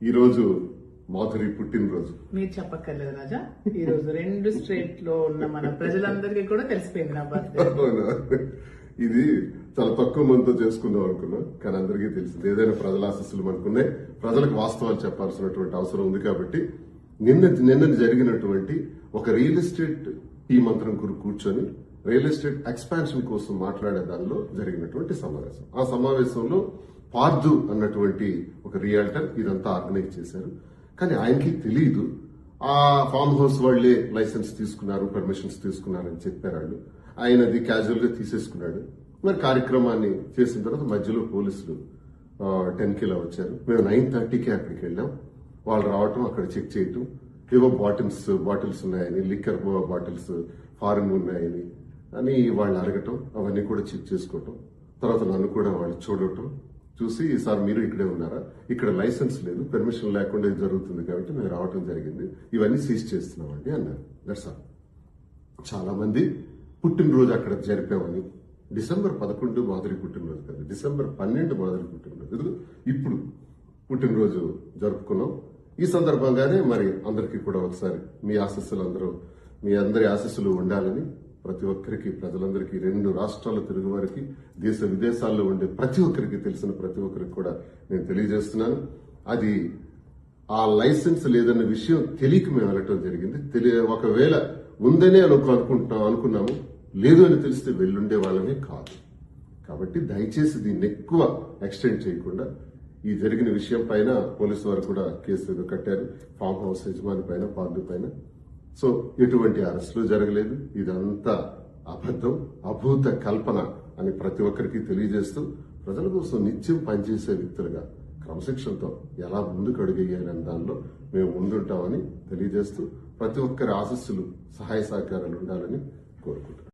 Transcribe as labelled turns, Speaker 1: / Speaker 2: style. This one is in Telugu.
Speaker 1: ఈరోజు మాధురి పుట్టినరోజు.
Speaker 2: మీరు చెప్పక్కర్లేదు రాజా, ఈ రోజు 2 స్టేట్ లో ఉన్న మన ప్రజలందరికీ కూడా తెలిసిపోయింది నా బర్త్డే.
Speaker 1: ఇది చాలా తక్కువ మందితో చేసుకుందాం అనుకున్నాం, కానీ అందరికీ తెలిసింది. ఏదైనా ప్రజల ఆశీస్సులు మనకున్నాయి, ప్రజలకు వాస్తవాలు చెప్పాల్సినటువంటి అవసరం ఉంది. కాబట్టి నిన్న జరిగినటువంటి ఒక రియల్ ఎస్టేట్ టీం అందరం కూర్చొని రియల్ ఎస్టేట్ ఎక్స్పాన్షన్ కోసం మాట్లాడే దానిలో జరిగినటువంటి సమావేశం. ఆ సమావేశంలో పార్దు అన్నటువంటి ఒక రియల్టర్ ఇదంతా ఆర్గనైజ్ చేశారు. కానీ ఆయనకి తెలియదు ఆ ఫామ్ హౌస్ వాళ్లే లైసెన్స్ తీసుకున్నారు, పర్మిషన్స్ తీసుకున్నారని చెప్పారు వాళ్ళు. ఆయన అది క్యాజువల్ గా తీసేసుకున్నాడు. మరి కార్యక్రమాన్ని చేసిన తర్వాత మధ్యలో పోలీసులు 10కి ఇలా వచ్చారు. మేము 9:30కి అక్కడికి వెళ్ళాం. వాళ్ళు రావటం, అక్కడ చెక్ చేయటం, ఏవో బాటిల్స్ ఉన్నాయని, లిక్కర్ బాటిల్స్ ఫారెన్ ఉన్నాయని అని వాళ్ళు అడగటం, అవన్నీ కూడా చెక్ చేసుకోవటం. తర్వాత నన్ను కూడా వాళ్ళు చూడటం, చూసి సార్ మీరు ఇక్కడే ఉన్నారా, ఇక్కడ లైసెన్స్ లేదు, పర్మిషన్ లేకుండా ఇది జరుగుతుంది కాబట్టి మేము రావటం జరిగింది, ఇవన్నీ సీజ్ చేస్తున్నామండి అన్నారు. That's all. చాలా మంది పుట్టినరోజు అక్కడ జరిపామని, డిసెంబర్ 11 మాధురి పుట్టినరోజు కాదు, డిసెంబర్ 12 మాధురి పుట్టినరోజు, ఇప్పుడు పుట్టినరోజు జరుపుకున్నాం. ఈ సందర్భంగానే మరి అందరికీ కూడా ఒకసారి మీ అందరి ఆశీస్సులు ఉండాలని ప్రతి ఒక్కరికి, ప్రజలందరికీ, 2 రాష్ట్రాలు తిరుగు వారికి, దేశ విదేశాల్లో ఉండే ప్రతి ఒక్కరికి, తెలిసిన ప్రతి ఒక్కరికి కూడా నేను తెలియజేస్తున్నాను. అది ఆ లైసెన్స్ లేదన్న విషయం తెలియక మేము వెళ్ళటం జరిగింది. ఒకవేళ ఉందనే అనుకున్నాము, లేదు అని తెలిస్తే వెళ్ళుండే వాళ్ళమే కాదు. కాబట్టి దయచేసి దీన్ని ఎక్కువ ఎక్స్టెండ్ చేయకుండా, ఈ జరిగిన విషయం పైన పోలీసు వారు కూడా కేసు కట్టారు, ఫామ్ హౌస్ యజమాని పైన, పార్టీ పైన. సో ఎటువంటి అరెస్టులు జరగలేదు. ఇదంతా అబద్ధం, అభూత కల్పన అని ప్రతి ఒక్కరికి తెలియజేస్తూ, ప్రజల కోసం నిత్యం పనిచేసే వ్యక్తులుగా క్రమశిక్షణతో ఎలా ముందుకు అడుగేయాలనే దానిలో మేము ముందుంటామని తెలియజేస్తూ, ప్రతి ఒక్కరి ఆశీస్సులు, సహాయ సహకారాలు ఉండాలని కోరుకుంటున్నాం.